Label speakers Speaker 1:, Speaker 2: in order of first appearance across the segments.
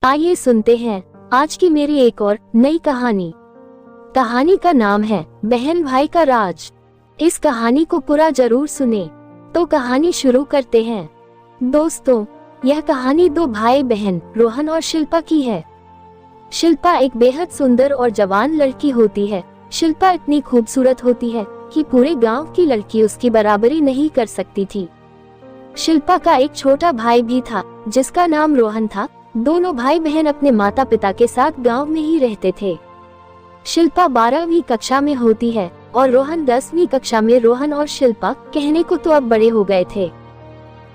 Speaker 1: आइए सुनते हैं आज की मेरी एक और नई कहानी। कहानी का नाम है बहन भाई का राज। इस कहानी को पूरा जरूर सुने। तो कहानी शुरू करते हैं। दोस्तों, यह कहानी दो भाई बहन रोहन और शिल्पा की है। शिल्पा एक बेहद सुंदर और जवान लड़की होती है। शिल्पा इतनी खूबसूरत होती है कि पूरे गांव की लड़की उसकी बराबरी नहीं कर सकती थी। शिल्पा का एक छोटा भाई भी था जिसका नाम रोहन था। दोनों भाई बहन अपने माता पिता के साथ गांव में ही रहते थे। शिल्पा 12वीं कक्षा में होती है और रोहन 10वीं कक्षा में। रोहन और शिल्पा कहने को तो अब बड़े हो गए थे,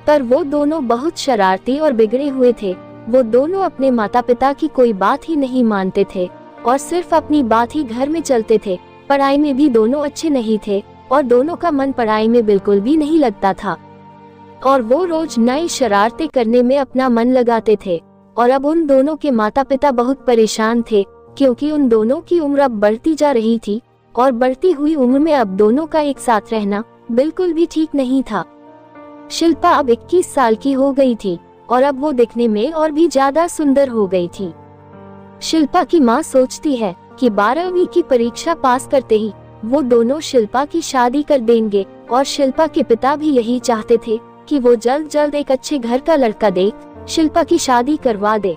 Speaker 1: पर वो दोनों बहुत शरारती और बिगड़े हुए थे। वो दोनों अपने माता पिता की कोई बात ही नहीं मानते थे और सिर्फ अपनी बात ही घर में चलते थे। पढ़ाई में भी दोनों अच्छे नहीं थे और दोनों का मन पढ़ाई में बिल्कुल भी नहीं लगता था और वो रोज नई शरारतें करने में अपना मन लगाते थे। और अब उन दोनों के माता पिता बहुत परेशान थे क्योंकि उन दोनों की उम्र अब बढ़ती जा रही थी और बढ़ती हुई उम्र में अब दोनों का एक साथ रहना बिल्कुल भी ठीक नहीं था। शिल्पा अब 21 साल की हो गई थी और अब वो दिखने में और भी ज्यादा सुंदर हो गई थी। शिल्पा की माँ सोचती है कि 12वीं की परीक्षा पास करते ही वो दोनों शिल्पा की शादी कर देंगे और शिल्पा के पिता भी यही चाहते थे कि वो जल्द जल्द एक अच्छे घर का लड़का देख शिल्पा की शादी करवा दे।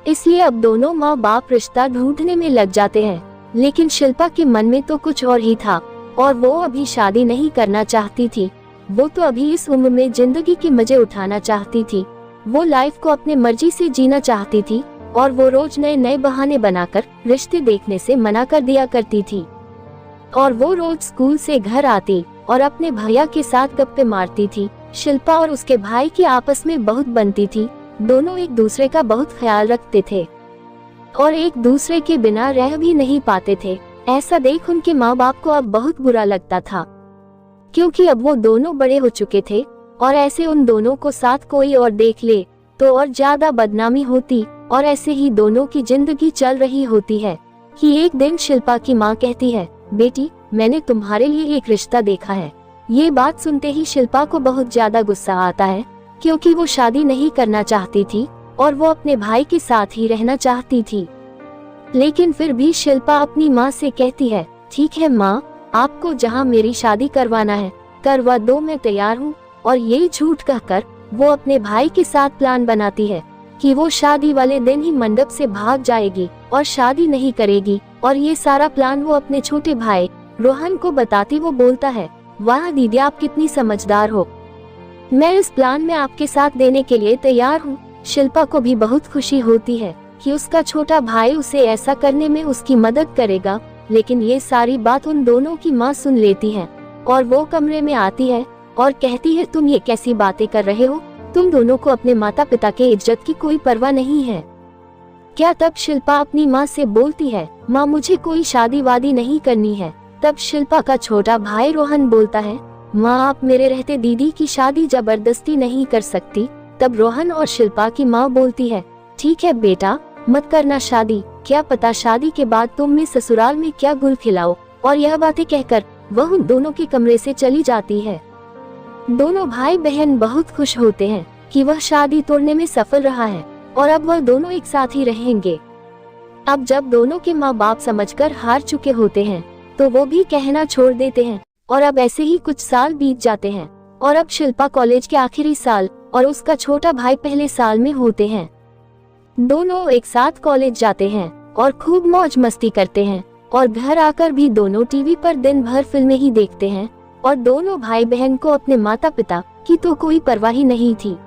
Speaker 1: इसलिए अब दोनों माँ बाप रिश्ता ढूंढने में लग जाते हैं। लेकिन शिल्पा के मन में तो कुछ और ही था और वो अभी शादी नहीं करना चाहती थी। वो तो अभी इस उम्र में जिंदगी के मजे उठाना चाहती थी। वो लाइफ को अपने मर्जी से जीना चाहती थी और वो रोज नए नए बहाने बनाकर रिश्ते देखने से मना कर दिया करती थी। और वो रोज स्कूल से घर आती और अपने भैया के साथ गप्पे मारती थी। शिल्पा और उसके भाई की आपस में बहुत बनती थी। दोनों एक दूसरे का बहुत ख्याल रखते थे और एक दूसरे के बिना रह भी नहीं पाते थे। ऐसा देख उनके माँ बाप को अब बहुत बुरा लगता था क्योंकि अब वो दोनों बड़े हो चुके थे और ऐसे उन दोनों को साथ कोई और देख ले तो और ज्यादा बदनामी होती। और ऐसे ही दोनों की जिंदगी चल रही होती है कि एक दिन शिल्पा की माँ कहती है, बेटी, मैंने तुम्हारे लिए एक रिश्ता देखा है। ये बात सुनते ही शिल्पा को बहुत ज्यादा गुस्सा आता है क्योंकि वो शादी नहीं करना चाहती थी और वो अपने भाई के साथ ही रहना चाहती थी। लेकिन फिर भी शिल्पा अपनी माँ से कहती है, ठीक है माँ, आपको जहाँ मेरी शादी करवाना है करवा दो, मैं तैयार हूँ। और यही झूठ कहकर वो अपने भाई के साथ प्लान बनाती है कि वो शादी वाले दिन ही मंडप से भाग जाएगी और शादी नहीं करेगी। और ये सारा प्लान वो अपने छोटे भाई रोहन को बताती। वो बोलता है, वाह दीदी, आप कितनी समझदार हो, मैं इस प्लान में आपके साथ देने के लिए तैयार हूँ। शिल्पा को भी बहुत खुशी होती है कि उसका छोटा भाई उसे ऐसा करने में उसकी मदद करेगा। लेकिन ये सारी बात उन दोनों की माँ सुन लेती है और वो कमरे में आती है और कहती है, तुम ये कैसी बातें कर रहे हो? तुम दोनों को अपने माता पिता के इज्जत की कोई परवाह नहीं है क्या? तब शिल्पा अपनी माँ से बोलती है, माँ, मुझे कोई शादी वादी नहीं करनी है। तब शिल्पा का छोटा भाई रोहन बोलता है, माँ, आप मेरे रहते दीदी की शादी जबरदस्ती नहीं कर सकती। तब रोहन और शिल्पा की माँ बोलती है, ठीक है बेटा, मत करना शादी, क्या पता शादी के बाद तुम ससुराल में क्या गुल खिलाओ। और यह बातें कहकर वह उन दोनों के कमरे से चली जाती है। दोनों भाई बहन बहुत खुश होते हैं कि वह शादी तोड़ने में सफल रहा है और अब वह दोनों एक साथ ही रहेंगे। अब जब दोनों के माँ बाप समझकर हार चुके होते हैं तो वो भी कहना छोड़ देते हैं। और अब ऐसे ही कुछ साल बीत जाते हैं और अब शिल्पा कॉलेज के आखिरी साल और उसका छोटा भाई पहले साल में होते हैं। दोनों एक साथ कॉलेज जाते हैं और खूब मौज मस्ती करते हैं और घर आकर भी दोनों टीवी पर दिन भर फिल्में ही देखते हैं। और दोनों भाई बहन को अपने माता पिता की तो कोई परवाह ही नहीं थी।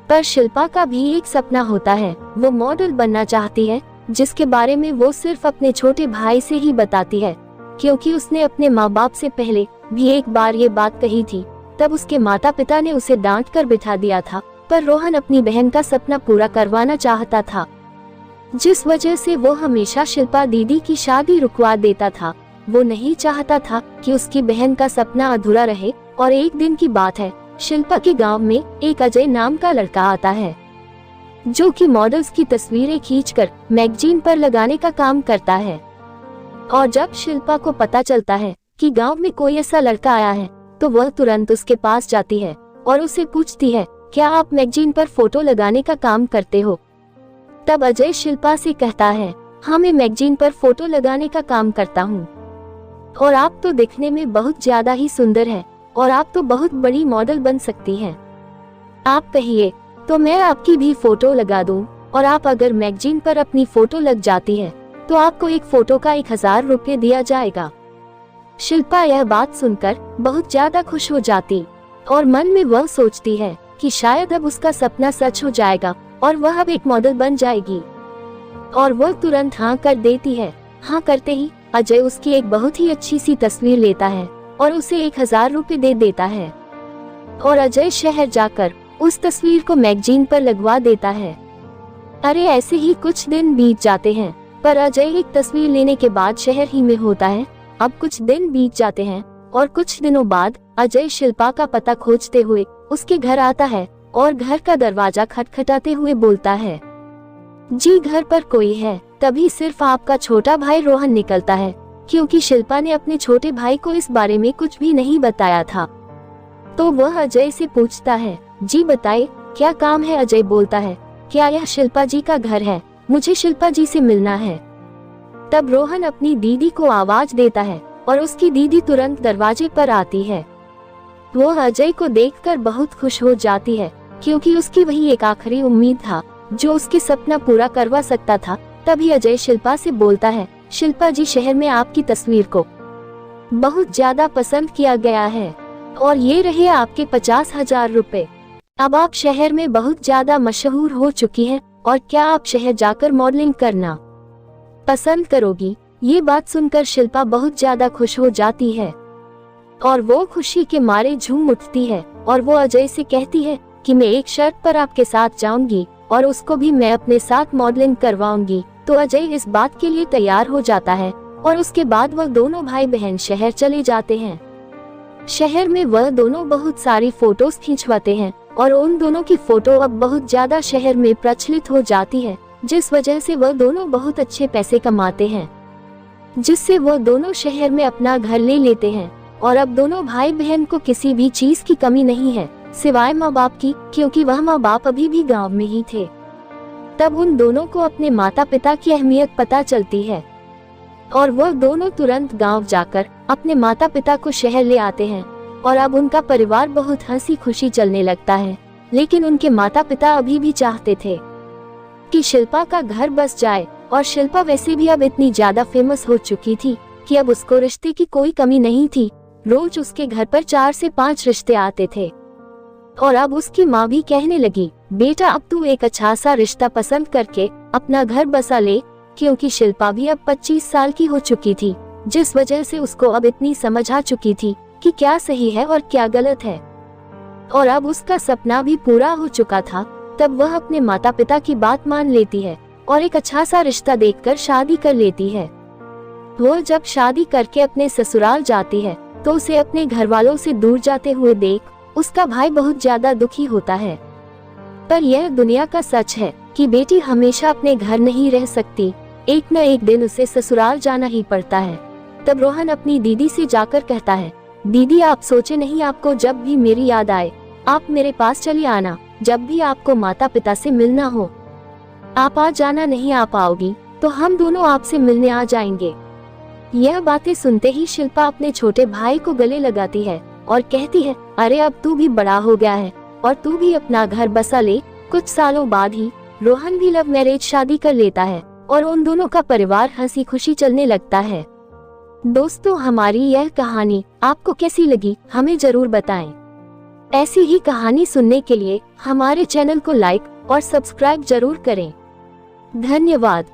Speaker 1: पर शिल्पा का भी एक सपना होता है, वो मॉडल बनना चाहती है, जिसके बारे में वो सिर्फ अपने छोटे भाई से ही बताती है क्योंकि उसने अपने माँ बाप से पहले भी एक बार ये बात कही थी। तब उसके माता पिता ने उसे डांट कर बिठा दिया था, पर रोहन अपनी बहन का सपना पूरा करवाना चाहता था, जिस वजह से वो हमेशा शिल्पा दीदी की शादी रुकवा देता था। वो नहीं चाहता था कि उसकी बहन का सपना अधूरा रहे। और एक दिन की बात है, शिल्पा के गांव में एक अजय नाम का लड़का आता है जो कि मॉडल्स की तस्वीरें खींचकर मैगजीन पर लगाने का काम करता है। और जब शिल्पा को पता चलता है कि गांव में कोई ऐसा लड़का आया है तो वह तुरंत उसके पास जाती है और उसे पूछती है, क्या आप मैगजीन पर फोटो लगाने का काम करते हो? तब अजय शिल्पा से कहता है, हाँ मैं मैगजीन पर फोटो लगाने का काम करता हूँ और आप तो दिखने में बहुत ज्यादा ही सुंदर है और आप तो बहुत बड़ी मॉडल बन सकती हैं। आप कहिए तो मैं आपकी भी फोटो लगा दूं और आप अगर मैगजीन पर अपनी फोटो लग जाती है तो आपको एक फोटो का 1000 रुपये दिया जाएगा। शिल्पा यह बात सुनकर बहुत ज्यादा खुश हो जाती और मन में वह सोचती है कि शायद अब उसका सपना सच हो जाएगा और वह अब एक मॉडल बन जाएगी। और वह तुरंत हाँ कर देती है। हाँ करते ही अजय उसकी एक बहुत ही अच्छी सी तस्वीर लेता है और उसे 1000 रुपये दे देता है और अजय शहर जाकर उस तस्वीर को मैगजीन पर लगवा देता है। अरे ऐसे ही कुछ दिन बीत जाते हैं, पर अजय एक तस्वीर लेने के बाद शहर ही में होता है। अब कुछ दिन बीत जाते हैं और कुछ दिनों बाद अजय शिल्पा का पता खोजते हुए उसके घर आता है और घर का दरवाजा खटखटाते हुए बोलता है, जी घर पर कोई है। तभी सिर्फ आपका छोटा भाई रोहन निकलता है, क्योंकि शिल्पा ने अपने छोटे भाई को इस बारे में कुछ भी नहीं बताया था। तो वह अजय से पूछता है, जी बताए क्या काम है। अजय बोलता है, क्या यह शिल्पा जी का घर है? मुझे शिल्पा जी से मिलना है। तब रोहन अपनी दीदी को आवाज देता है और उसकी दीदी तुरंत दरवाजे पर आती है। वह अजय को देखकर बहुत खुश हो जाती है, क्योंकि उसकी वही एक आखिरी उम्मीद था जो उसके सपना पूरा करवा सकता था। तभी अजय शिल्पा से बोलता है, शिल्पा जी शहर में आपकी तस्वीर को बहुत ज्यादा पसंद किया गया है और ये रहे आपके 50,000 रुपए। अब आप शहर में बहुत ज्यादा मशहूर हो चुकी हैं और क्या आप शहर जाकर मॉडलिंग करना पसंद करोगी? ये बात सुनकर शिल्पा बहुत ज्यादा खुश हो जाती है और वो खुशी के मारे झूम उठती है और वो अजय से कहती है कि मैं एक शर्त पर आपके साथ जाऊंगी और उसको भी मैं अपने साथ मॉडलिंग करवाऊंगी। तो अजय इस बात के लिए तैयार हो जाता है और उसके बाद वह दोनों भाई बहन शहर चले जाते हैं। शहर में वह दोनों बहुत सारी फोटोज खिंचवाते हैं और उन दोनों की फोटो अब बहुत ज्यादा शहर में प्रचलित हो जाती है, जिस वजह से वह दोनों बहुत अच्छे पैसे कमाते हैं, जिससे वह दोनों शहर में अपना घर ले लेते हैं। और अब दोनों भाई बहन को किसी भी चीज की कमी नहीं है सिवाय माँ बाप की, क्योंकि वह माँ बाप अभी भी गांव में ही थे। तब उन दोनों को अपने माता पिता की अहमियत पता चलती है और वह दोनों तुरंत गांव जाकर अपने माता पिता को शहर ले आते हैं और अब उनका परिवार बहुत हंसी खुशी चलने लगता है। लेकिन उनके माता पिता अभी भी चाहते थे कि शिल्पा का घर बस जाए और शिल्पा वैसे भी अब इतनी ज्यादा फेमस हो चुकी थी कि अब उसको रिश्ते की कोई कमी नहीं थी। रोज उसके घर पर 4 से 5 रिश्ते आते थे और अब उसकी माँ भी कहने लगी, बेटा अब तू एक अच्छा सा रिश्ता पसंद करके अपना घर बसा ले, क्योंकि शिल्पा भी अब 25 साल की हो चुकी थी, जिस वजह से उसको अब इतनी समझ आ चुकी थी कि क्या सही है और क्या गलत है और अब उसका सपना भी पूरा हो चुका था। तब वह अपने माता पिता की बात मान लेती है और एक अच्छा सा रिश्ता देखकर शादी कर लेती है। वह जब शादी करके अपने ससुराल जाती है तो उसे अपने घर वालों से दूर जाते हुए देख उसका भाई बहुत ज्यादा दुखी होता है। पर यह दुनिया का सच है कि बेटी हमेशा अपने घर नहीं रह सकती, एक न एक दिन उसे ससुराल जाना ही पड़ता है। तब रोहन अपनी दीदी से जाकर कहता है, दीदी आप सोचे नहीं, आपको जब भी मेरी याद आए आप मेरे पास चली आना, जब भी आपको माता पिता से मिलना हो आप आ जाना, नहीं आ पाओगी तो हम दोनों आपसे मिलने आ जाएंगे। यह बातें सुनते ही शिल्पा अपने छोटे भाई को गले लगाती है और कहती है, अरे अब तू भी बड़ा हो गया है और तू भी अपना घर बसा ले। कुछ सालों बाद ही रोहन भी लव मैरिज शादी कर लेता है और उन दोनों का परिवार हंसी खुशी चलने लगता है। दोस्तों हमारी यह कहानी आपको कैसी लगी हमें जरूर बताएं। ऐसी ही कहानी सुनने के लिए हमारे चैनल को लाइक और सब्सक्राइब जरूर करें। धन्यवाद।